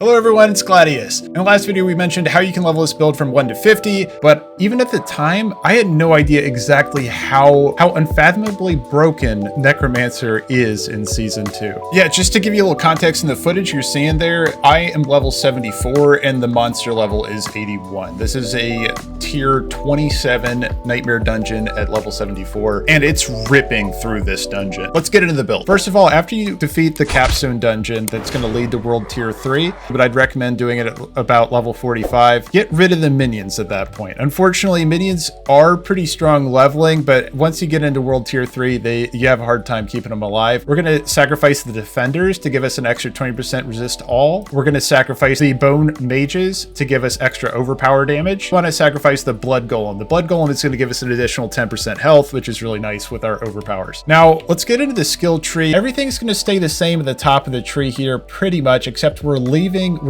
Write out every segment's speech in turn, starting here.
Hello everyone, it's Gladius. In the last video we mentioned how you can level this build from 1 to 50, but even at the time, I had no idea exactly how unfathomably broken Necromancer is in Season 2. Yeah, just to give you a little context in the footage you're seeing there, I am level 74 and the monster level is 81. This is a tier 27 nightmare dungeon at level 74, and it's ripping through this dungeon. Let's get into the build. First of all, after you defeat the capstone dungeon that's going to lead to world tier 3, but I'd recommend doing it at about level 45. Get rid of the minions at that point. Unfortunately, minions are pretty strong leveling, but once you get into world tier 3, you have a hard time keeping them alive. We're going to sacrifice the defenders to give us an extra 20% resist all. We're going to sacrifice the bone mages to give us extra overpower damage. We want to sacrifice the blood golem. The blood golem is going to give us an additional 10% health, which is really nice with our overpowers. Now, let's get into the skill tree. Everything's going to stay the same at the top of the tree here pretty much, except we're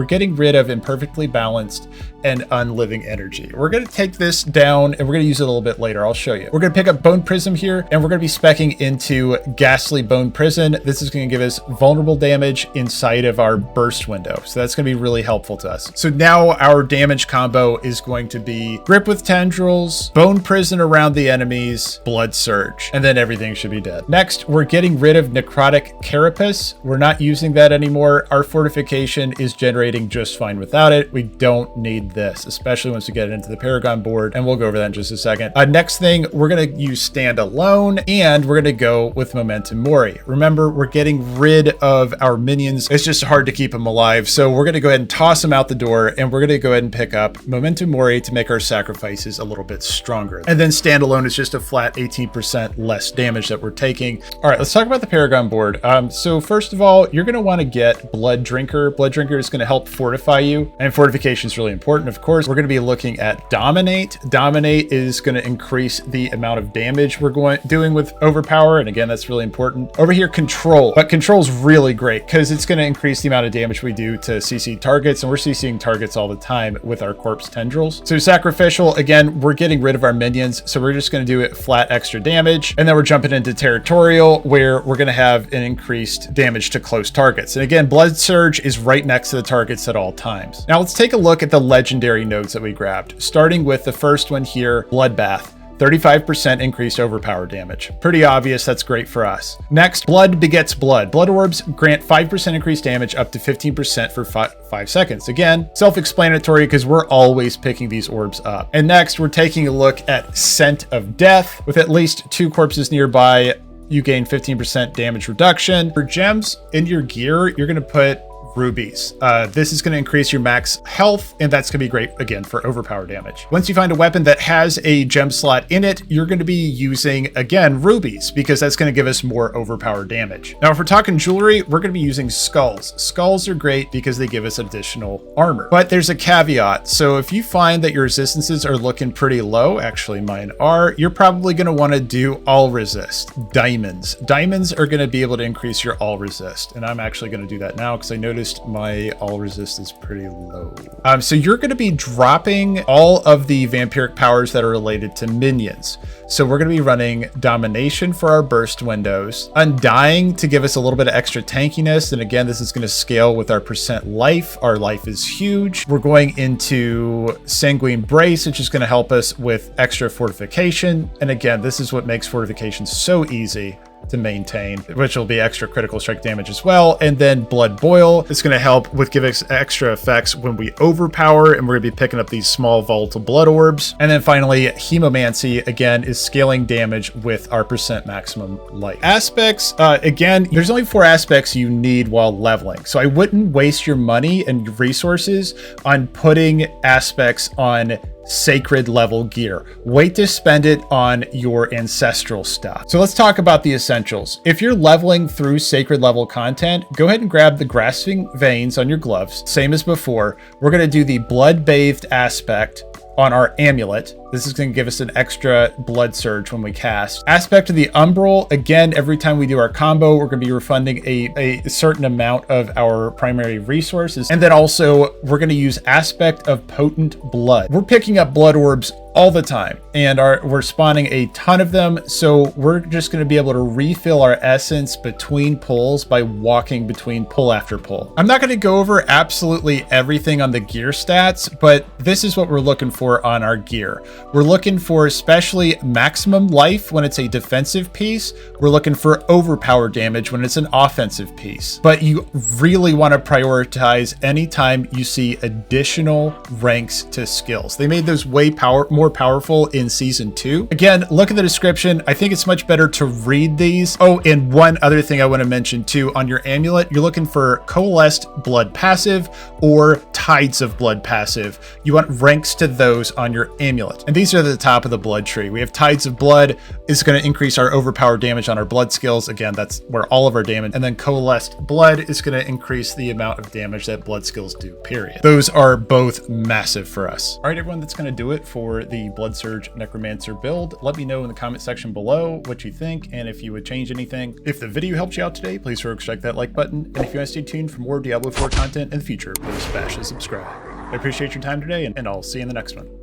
getting rid of imperfectly balanced and unliving energy. We're going to take this down and we're going to use it a little bit later. I'll show you. We're going to pick up Bone Prism here and we're going to be speccing into Ghastly Bone Prison. This is going to give us vulnerable damage inside of our burst window. So that's going to be really helpful to us. So now our damage combo is going to be Grip with Tendrils, Bone Prison around the enemies, Bloodsurge, and then everything should be dead. Next, we're getting rid of Necrotic Carapace. We're not using that anymore. Our fortification is generating just fine without it. We don't need this, especially once we get into the Paragon board, and we'll go over that in just a second. Next thing, we're going to use Stand Alone, and we're going to go with Momentum Mori. Remember, we're getting rid of our minions. It's just hard to keep them alive, so we're going to go ahead and toss them out the door, and we're going to go ahead and pick up Momentum Mori to make our sacrifices a little bit stronger. And then Stand Alone is just a flat 18% less damage that we're taking. All right, let's talk about the Paragon board. So first of all, you're going to want to get Blood Drinker. Blood Drinker is going to help fortify you, and fortification is really important. Of course, we're going to be looking at Dominate. Dominate is going to increase the amount of damage we're doing with overpower, and again, that's really important. Over here, Control. But Control is really great because it's going to increase the amount of damage we do to CC targets, and we're CCing targets all the time with our Corpse Tendrils. So Sacrificial, again, we're getting rid of our minions, so we're just going to do it flat extra damage, and then we're jumping into Territorial, where we're going to have an increased damage to close targets. And again, Bloodsurge is right next to the targets at all times. Now let's take a look at the legendary nodes that we grabbed, starting with the first one here, Bloodbath. 35% increased overpower damage. Pretty obvious, that's great for us. Next, Blood Begets Blood. Blood Orbs grant 5% increased damage up to 15% for 5 seconds. Again, self-explanatory because we're always picking these orbs up. And next, we're taking a look at Scent of Death. With at least 2 corpses nearby, you gain 15% damage reduction. For gems in your gear, you're going to put rubies. This is going to increase your max health, and that's going to be great again for overpower damage. Once you find a weapon that has a gem slot in it, you're going to be using again rubies because that's going to give us more overpower damage. Now, if we're talking jewelry, we're going to be using skulls. Skulls are great because they give us additional armor, but there's a caveat. So if you find that your resistances are looking pretty low, actually mine are, you're probably going to want to do all resist. Diamonds are going to be able to increase your all resist, and I'm actually going to do that now because I noticed my all resist is pretty low. So you're going to be dropping all of the vampiric powers that are related to minions. So we're going to be running Domination for our burst windows, Undying to give us a little bit of extra tankiness. And again, this is going to scale with our percent life. Our life is huge. We're going into Sanguine Brace, which is going to help us with extra fortification. And again, this is what makes fortification so easy to maintain, which will be extra critical strike damage as well. And then Blood Boil is going to help with give us extra effects when we overpower, and we're going to be picking up these small volatile blood orbs. And then finally, Hemomancy again is scaling damage with our percent maximum life. Aspects, again, there's only 4 aspects you need while leveling, so I wouldn't waste your money and resources on putting aspects on sacred level gear. Wait to spend it on your ancestral stuff. So let's talk about the essentials. If you're leveling through sacred level content, go ahead and grab the grasping veins on your gloves. Same as before. We're going to do the blood bathed aspect on our amulet. This is going to give us an extra Bloodsurge when we cast. Aspect of the Umbral, again, every time we do our combo, we're going to be refunding a certain amount of our primary resources. And then also, we're going to use Aspect of Potent Blood. We're picking up blood orbs all the time, and we're spawning a ton of them, so we're just going to be able to refill our essence between pulls by walking between pull after pull. I'm not going to go over absolutely everything on the gear stats, but this is what we're looking for on our gear. We're looking for especially maximum life when it's a defensive piece. We're looking for overpower damage when it's an offensive piece, but you really want to prioritize anytime you see additional ranks to skills. They made those way more powerful in season 2. Again, look at the description. I think it's much better to read these. Oh, and one other thing I want to mention too, on your amulet, you're looking for Coalesced Blood passive or Tides of Blood passive. You want ranks to those on your amulet. And these are the top of the blood tree. We have Tides of Blood is going to increase our overpower damage on our blood skills. Again, that's where all of our damage. And then Coalesced Blood is going to increase the amount of damage that blood skills do, period. Those are both massive for us. All right, everyone, that's going to do it for the Bloodsurge Necromancer build. Let me know in the comment section below what you think and if you would change anything. If the video helped you out today, please strike that like button. And if you want to stay tuned for more Diablo 4 content in the future, please smash the subscribe. I appreciate your time today, and I'll see you in the next one.